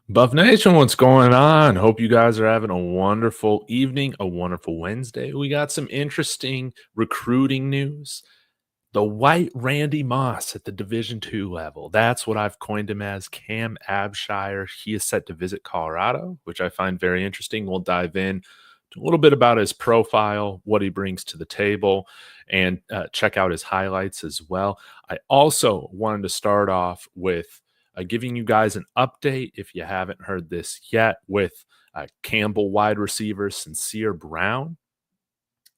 Buff Nation, what's going on? Hope you guys are having a wonderful evening, a wonderful Wednesday. We got some interesting recruiting news. The white Randy Moss at the Division II level. That's what I've coined him as, Cam Abshire. He is set to visit Colorado, which I find very interesting. We'll dive in to a little bit about his profile, what he brings to the table, and check out his highlights as well. I also wanted to start off with giving you guys an update, if you haven't heard this yet, with Campbell wide receiver Sincere Brown.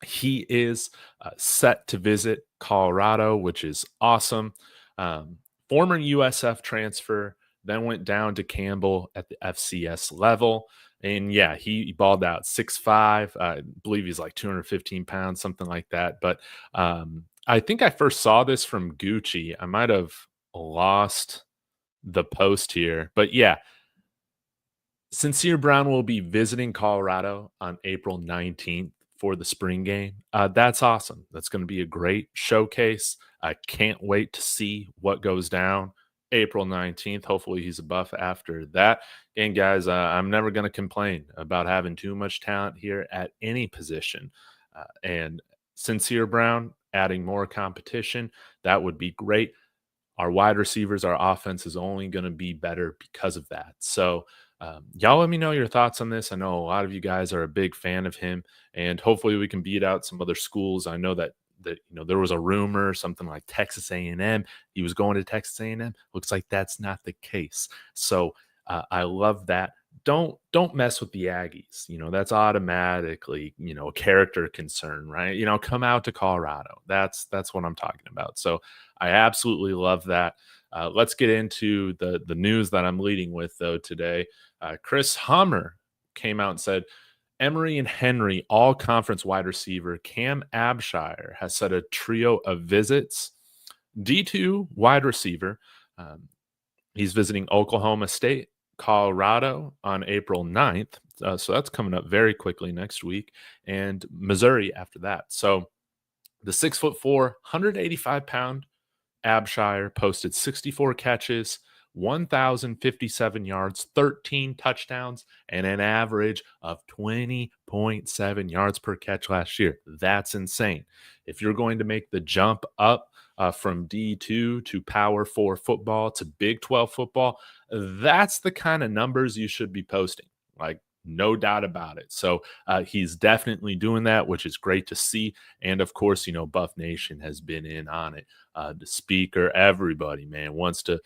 He is set to visit Colorado, which is awesome. Former USF transfer, then went down to Campbell at the FCS level. And yeah, he balled out 6'5". I believe he's like 215 pounds, something like that. But I think I first saw this from Gucci. I might have lost the post here. But yeah, Sincere Brown will be visiting Colorado on April 19th for the spring game. That's awesome. That's going to be a great showcase. I can't wait to see what goes down April 19th. Hopefully, he's a buff after that. And guys, I'm never going to complain about having too much talent here at any position. And Sincere Brown adding more competition, that would be great. Our wide receivers, our offense is only going to be better because of that. So, y'all let me know your thoughts on this. I know a lot of you guys are a big fan of him, and hopefully we can beat out some other schools. I know that there was a rumor, something like Texas A&M. He was going to Texas A&M. Looks like that's not the case. So I love that. Don't mess with the Aggies. That's automatically a character concern, right? Come out to Colorado. That's what I'm talking about. So I absolutely love that. Let's get into the news that I'm leading with though today. Chris Hummer came out and said Emory and Henry, all conference wide receiver Cam Abshire has set a trio of visits. D2 wide receiver. Um, he's visiting Oklahoma State, Colorado on April 9th. So that's coming up very quickly next week, and Missouri after that. So the 6'4", 185-pound Abshire posted 64 catches, 1,057 yards, 13 touchdowns, and an average of 20.7 yards per catch last year. That's insane. If you're going to make the jump up from D2 to Power 4 football to Big 12 football, that's the kind of numbers you should be posting. Like, no doubt about it. So he's definitely doing that, which is great to see. And of course, Buff Nation has been in on it. The speaker, everybody, man, wants to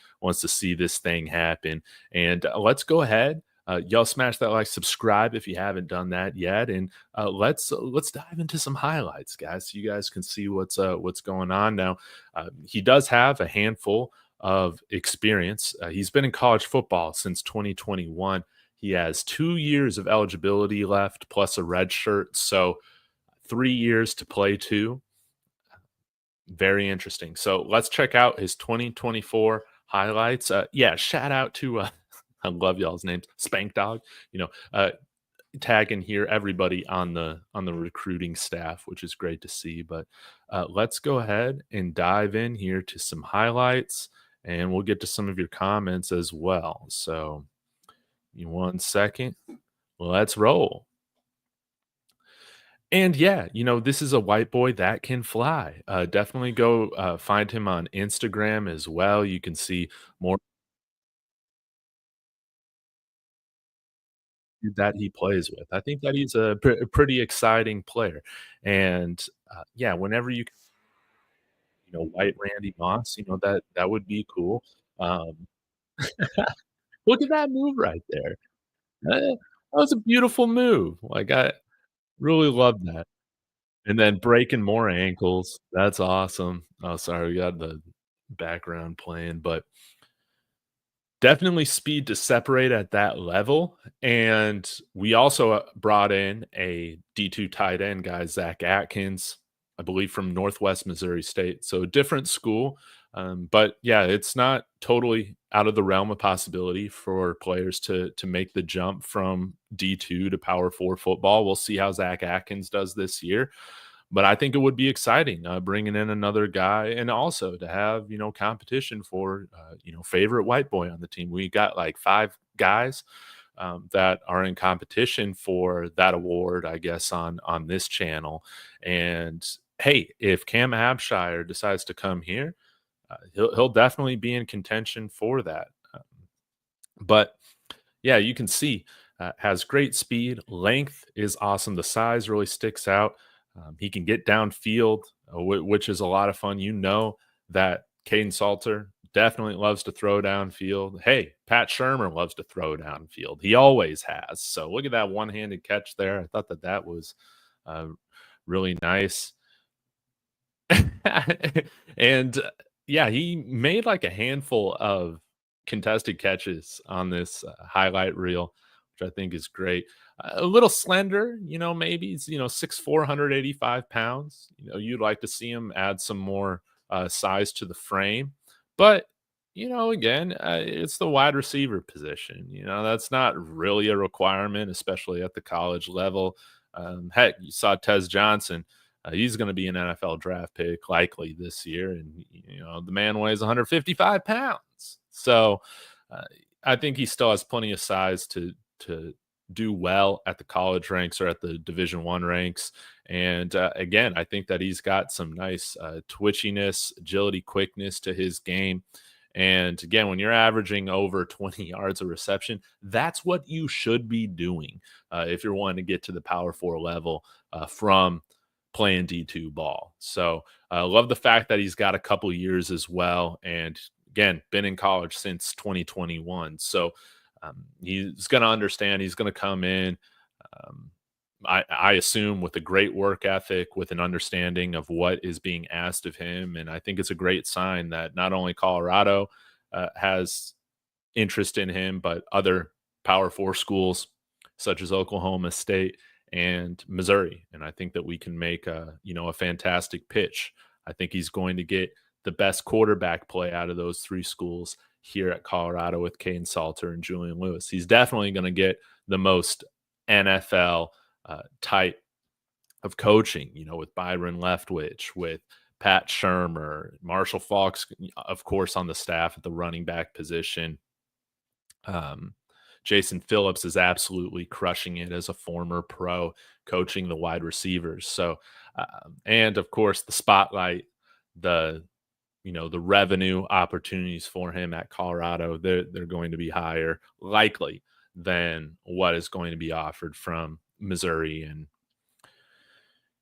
see this thing happen. And let's go ahead. Y'all smash that like, subscribe if you haven't done that yet, and let's dive into some highlights, guys, so you guys can see what's going on now. He does have a handful of experience. He's been in college football since 2021. He has 2 years of eligibility left, plus a red shirt, so 3 years to play too. Very interesting. So let's check out his 2024 highlights. Yeah, shout out to I love y'all's names, Spank Dog. Tagging here everybody on the recruiting staff, which is great to see. But let's go ahead and dive in here to some highlights, and we'll get to some of your comments as well. So, you 1 second. Let's roll. And yeah, this is a white boy that can fly. Definitely go find him on Instagram as well. You can see more that he plays with. I think that he's a pretty exciting player. And yeah, whenever white Randy Moss, that would be cool. Um, look at that move right there. That was a beautiful move. Like, I really love that. And then breaking more ankles. That's awesome. Oh, sorry, we got the background playing, but definitely speed to separate at that level. And we also brought in a D2 tight end guy, Zach Atkins, I believe from Northwest Missouri State. So different school. But yeah, it's not totally out of the realm of possibility for players to make the jump from D2 to Power 4 football. We'll see how Zach Atkins does this year. But I think it would be exciting bringing in another guy, and also to have competition for favorite white boy on the team. We got like five guys that are in competition for that award, I guess, on this channel. And hey, if Cam Abshire decides to come here, he'll definitely be in contention for that. But yeah, you can see has great speed, length is awesome. The size really sticks out. He can get downfield, which is a lot of fun. You know that Caden Salter definitely loves to throw downfield. Hey, Pat Shermer loves to throw downfield. He always has. So look at that one-handed catch there. I thought that was uh, really nice. And yeah, he made like a handful of contested catches on this highlight reel, which I think is great. A little slender, maybe he's 6'4", 185 pounds. You'd like to see him add some more size to the frame, but again, it's the wide receiver position. That's not really a requirement, especially at the college level. Heck, you saw Tez Johnson. He's going to be an NFL draft pick likely this year, and the man weighs 155 pounds. So I think he still has plenty of size to do well at the college ranks or at the Division I ranks. And again, I think that he's got some nice twitchiness, agility, quickness to his game. And again, when you're averaging over 20 yards of reception, that's what you should be doing if you're wanting to get to the Power 4 level from playing D2 ball. So I love the fact that he's got a couple years as well. And again, been in college since 2021. So he's going to understand. He's going to come in, I assume, with a great work ethic, with an understanding of what is being asked of him. And I think it's a great sign that not only Colorado has interest in him, but other Power 4 schools such as Oklahoma State and Missouri. And I think that we can make a fantastic pitch. I think he's going to get the best quarterback play out of those three schools here at Colorado with Caden Salter and Julian Lewis. He's definitely going to get the most NFL type of coaching, with Byron Leftwich, with Pat Shermer, Marshall Faulks, of course, on the staff at the running back position. Jason Phillips is absolutely crushing it as a former pro, coaching the wide receivers. So, and of course, the spotlight, the revenue opportunities for him at Colorado, they're going to be higher, likely, than what is going to be offered from Missouri and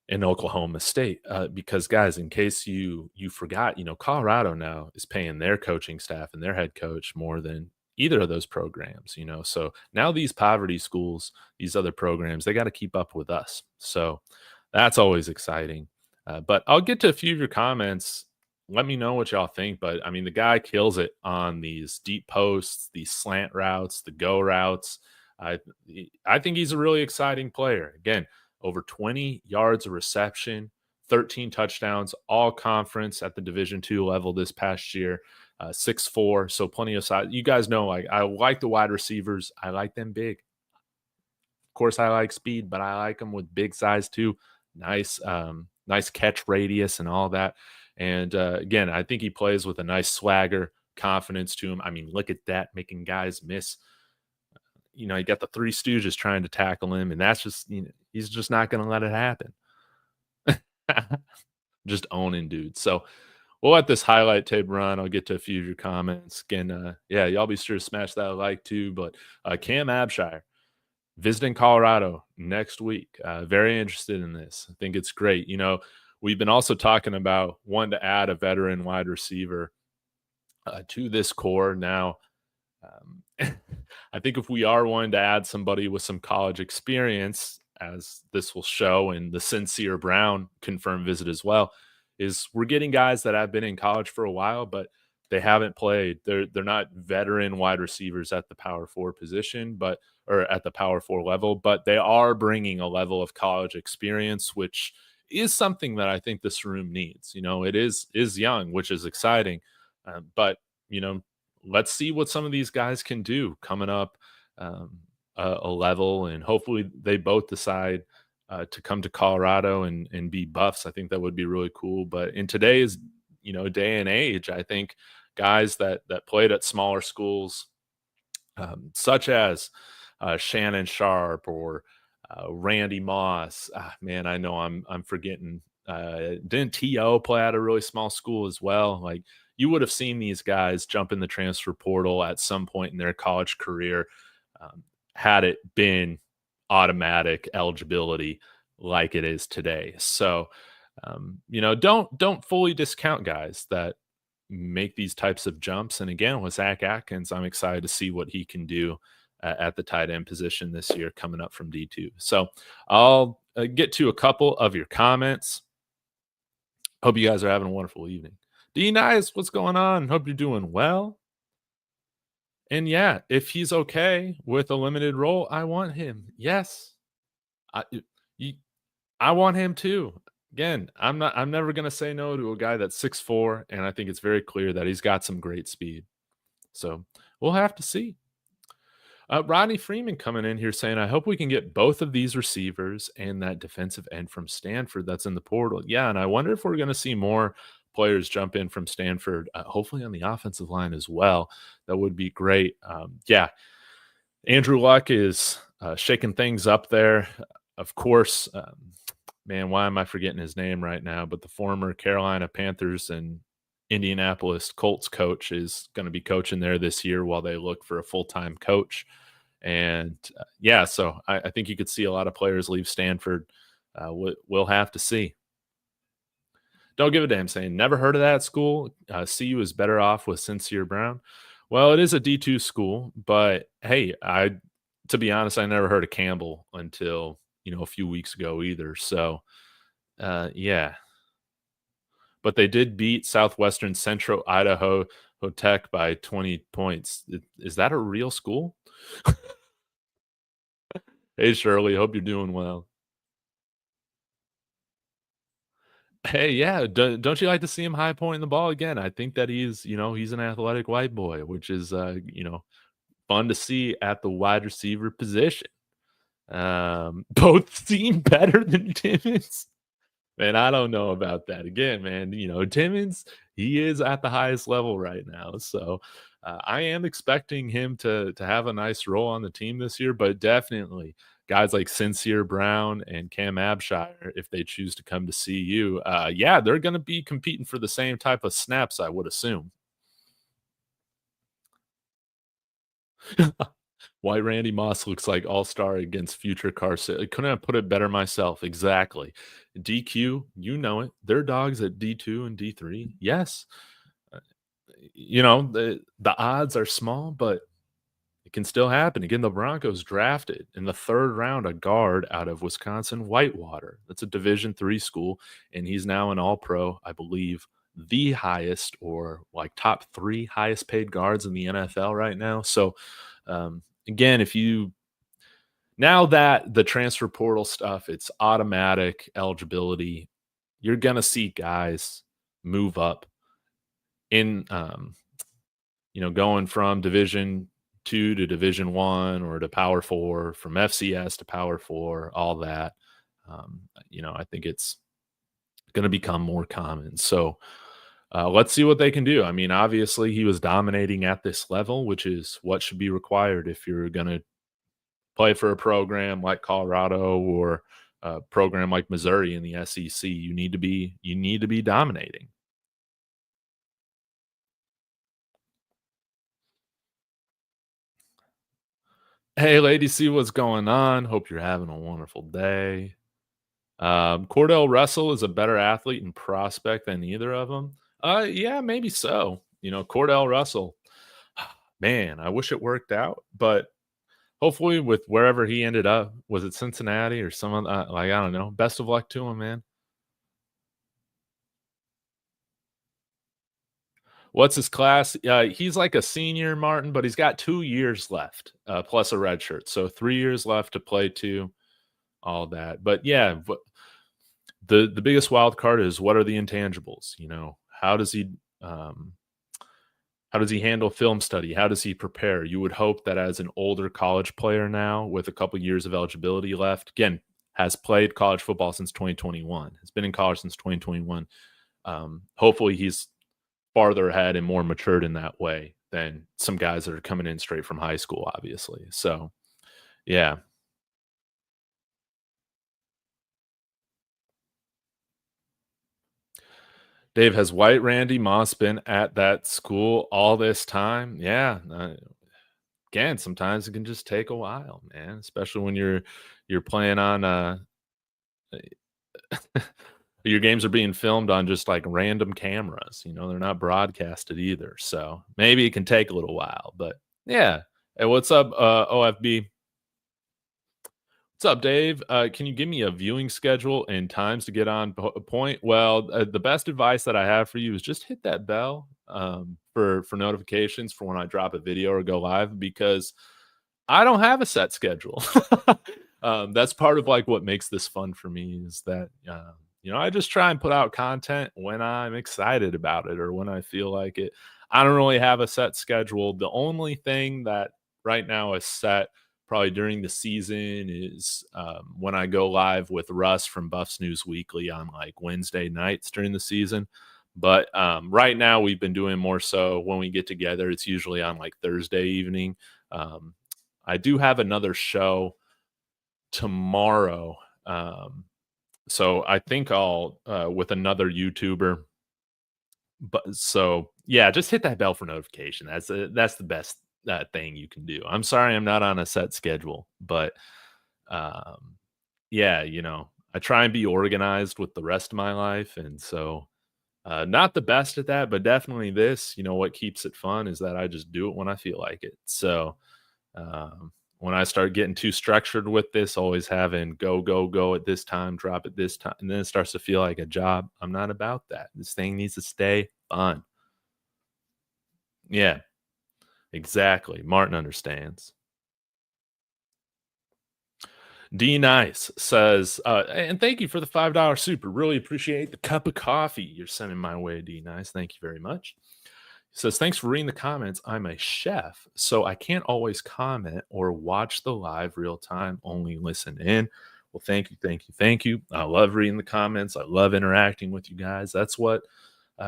in Oklahoma State. Because guys, in case you forgot, Colorado now is paying their coaching staff and their head coach more than either of those programs. So now these poverty schools, these other programs, they got to keep up with us. So that's always exciting. But I'll get to a few of your comments. Let me know what y'all think. But I mean, the guy kills it on these deep posts, these slant routes, the go routes. I think he's a really exciting player. Again, over 20 yards of reception, 13 touchdowns, all conference at the Division II level this past year, 6'4", so plenty of size. You guys know, I like the wide receivers. I like them big. Of course, I like speed, but I like them with big size too. Nice catch radius and all that. And again, I think he plays with a nice swagger, confidence to him. I mean, look at that, making guys miss. You got the Three Stooges trying to tackle him, and that's just, he's just not going to let it happen. Just owning dudes. So we'll let this highlight tape run. I'll get to a few of your comments. Again, yeah, y'all be sure to smash that like too. But Cam Abshire visiting Colorado next week. Very interested in this. I think it's great. We've been also talking about wanting to add a veteran wide receiver to this core now. I think if we are wanting to add somebody with some college experience, as this will show, and the Sincere Brown confirmed visit as well, is we're getting guys that have been in college for a while, but they haven't played. They're not veteran wide receivers at the Power 4 position, or at the Power 4 level, but they are bringing a level of college experience, which is something that I think this room needs. It is young, which is exciting, but let's see what some of these guys can do coming up a level, and hopefully they both decide to come to Colorado and be Buffs. I think that would be really cool. But in today's day and age, I think guys that played at smaller schools such as Shannon Sharp or Randy Moss. Man, I know I'm forgetting. Didn't To play at a really small school as well? Like you would have seen these guys jump in the transfer portal at some point in their college career, um, had it been automatic eligibility like it is today. So, don't fully discount guys that make these types of jumps. And again, with Zach Atkins, I'm excited to see what he can do at the tight end position this year coming up from D2. So I'll get to a couple of your comments. Hope you guys are having a wonderful evening. D Nice, what's going on? Hope you're doing well. And yeah, if he's okay with a limited role, I want him. Yes. I you, I want him too. Again, I'm never gonna say no to a guy that's 6'4", and I think it's very clear that he's got some great speed. So we'll have to see. Rodney Freeman coming in here saying, I hope we can get both of these receivers and that defensive end from Stanford that's in the portal. Yeah, and I wonder if we're going to see more players jump in from Stanford, hopefully on the offensive line as well. That would be great. Yeah, Andrew Luck is shaking things up there. Of course, man, why am I forgetting his name right now? But the former Carolina Panthers and Indianapolis Colts coach is going to be coaching there this year while they look for a full-time coach. And yeah, so I think you could see a lot of players leave Stanford. We'll have to see. Don't give a damn saying, never heard of that school. CU is better off with Sincere Brown. Well, it is a D2 school, but hey, to be honest, I never heard of Campbell until, a few weeks ago either. So, yeah. But they did beat Southwestern Central Idaho Tech by 20 points. Is that a real school? Hey, Shirley, hope you're doing well. Hey, yeah, don't you like to see him high pointing the ball again? I think that he's an athletic white boy, which is, fun to see at the wide receiver position. Both seem better than Timmons. Man, I don't know about that. Again, man, Timmons, he is at the highest level right now. So I am expecting him to have a nice role on the team this year, but definitely guys like Sincere Brown and Cam Abshire, if they choose to come to CU, yeah, they're going to be competing for the same type of snaps, I would assume. Why Randy Moss looks like all-star against future Carson. I couldn't have put it better myself. Exactly. DQ, you know it. They're dogs at D2 and D3. Yes. Uh, the odds are small, but it can still happen. Again, the Broncos drafted in the 3rd round a guard out of Wisconsin Whitewater. That's a Division III school, and he's now an All-Pro, I believe, the highest or like top 3 highest paid guards in the NFL right now. So, again, now that the transfer portal stuff, it's automatic eligibility, you're going to see guys move up in, going from Division 2 to Division 1 or to Power 4, from FCS to Power 4, all that. I think it's going to become more common. So let's see what they can do. I mean, obviously, he was dominating at this level, which is what should be required if you're going to play for a program like Colorado or a program like Missouri in the SEC. You need to be dominating. Hey, lady, see what's going on. Hope you're having a wonderful day. Cordell Russell is a better athlete and prospect than either of them. Yeah, maybe so. Cordell Russell, man, I wish it worked out, but hopefully with wherever he ended up, was it Cincinnati or someone I don't know. Best of luck to him, man. What's his class? He's like a senior, Martin, but he's got 2 years left, plus a red shirt. So 3 years left to play to, all that. But yeah, the biggest wild card is what are the intangibles? How does he handle film study? How does he prepare? You would hope that as an older college player now with a couple years of eligibility left, again, has played college football since 2021, has been in college since 2021. Hopefully he's farther ahead and more matured in that way than some guys that are coming in straight from high school, obviously. So, yeah. Dave, has White Randy Moss been at that school all this time? Yeah. Again, sometimes it can just take a while, man, especially when you're playing on your games are being filmed on just like random cameras. They're not broadcasted either. So maybe it can take a little while, but yeah. Hey, what's up, OFB? What's up, Dave? Can you give me a viewing schedule and times to get on point? Well, the best advice that I have for you is just hit that bell for notifications for when I drop a video or go live, because I don't have a set schedule. That's part of like what makes this fun for me is that I just try and put out content when I'm excited about it or when I feel like it. I don't really have a set schedule. The only thing that right now is set probably during the season is when I go live with Russ from Buffs News Weekly on like Wednesday nights during the season. But right now we've been doing more so when we get together. It's usually on like Thursday evening. Um, I do have another show tomorrow. So I think I'll with another YouTuber. But so yeah, just hit that bell for notification. That's the best thing you can do. I'm sorry I'm not on a set schedule, but um, yeah, I try and be organized with the rest of my life, and so not the best at that, but definitely this. What keeps it fun is that I just do it when I feel like it. So when I start getting too structured with this, always having go, go, go at this time, drop at this time, and then it starts to feel like a job. I'm not about that. This thing needs to stay fun. Yeah, exactly. Martin understands. D Nice says, and thank you for the $5 super. Really appreciate the cup of coffee you're sending my way, D Nice. Thank you very much. He says, thanks for reading the comments. I'm a chef, so I can't always comment or watch the live real time, only listen in. Well, thank you, thank you, thank you. I love reading the comments. I love interacting with you guys. That's what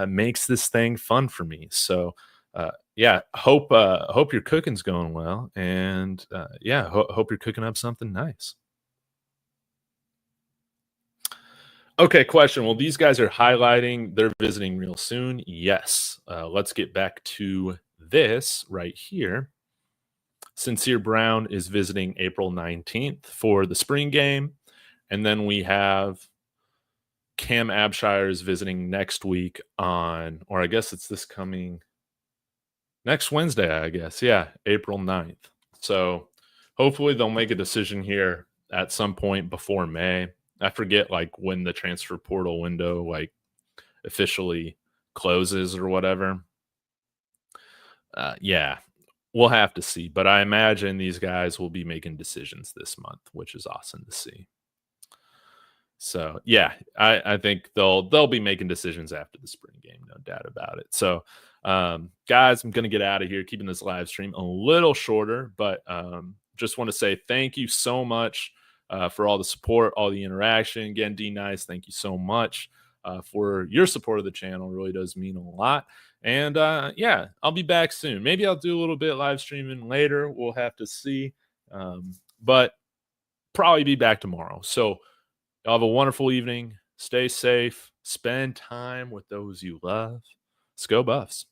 makes this thing fun for me. So, yeah, hope your cooking's going well, and yeah, hope you're cooking up something nice. Okay, question. Well, these guys are highlighting they're visiting real soon. Yes. Let's get back to this right here. Sincere Brown is visiting April 19th for the spring game. And then we have Cam Abshire is visiting next week or I guess it's this coming next Wednesday, I guess. Yeah, April 9th. So hopefully they'll make a decision here at some point before May. I forget like when the transfer portal window like officially closes or whatever. Yeah, we'll have to see. But I imagine these guys will be making decisions this month, which is awesome to see. So yeah, I think they'll be making decisions after the spring game, no doubt about it. So guys, I'm gonna get out of here, keeping this live stream a little shorter, but just want to say thank you so much for all the support, all the interaction. Again, D Nice, thank you so much for your support of the channel. It really does mean a lot. And yeah, I'll be back soon. Maybe I'll do a little bit live streaming later. We'll have to see. But probably be back tomorrow. So y'all have a wonderful evening. Stay safe. Spend time with those you love. Let's go Buffs.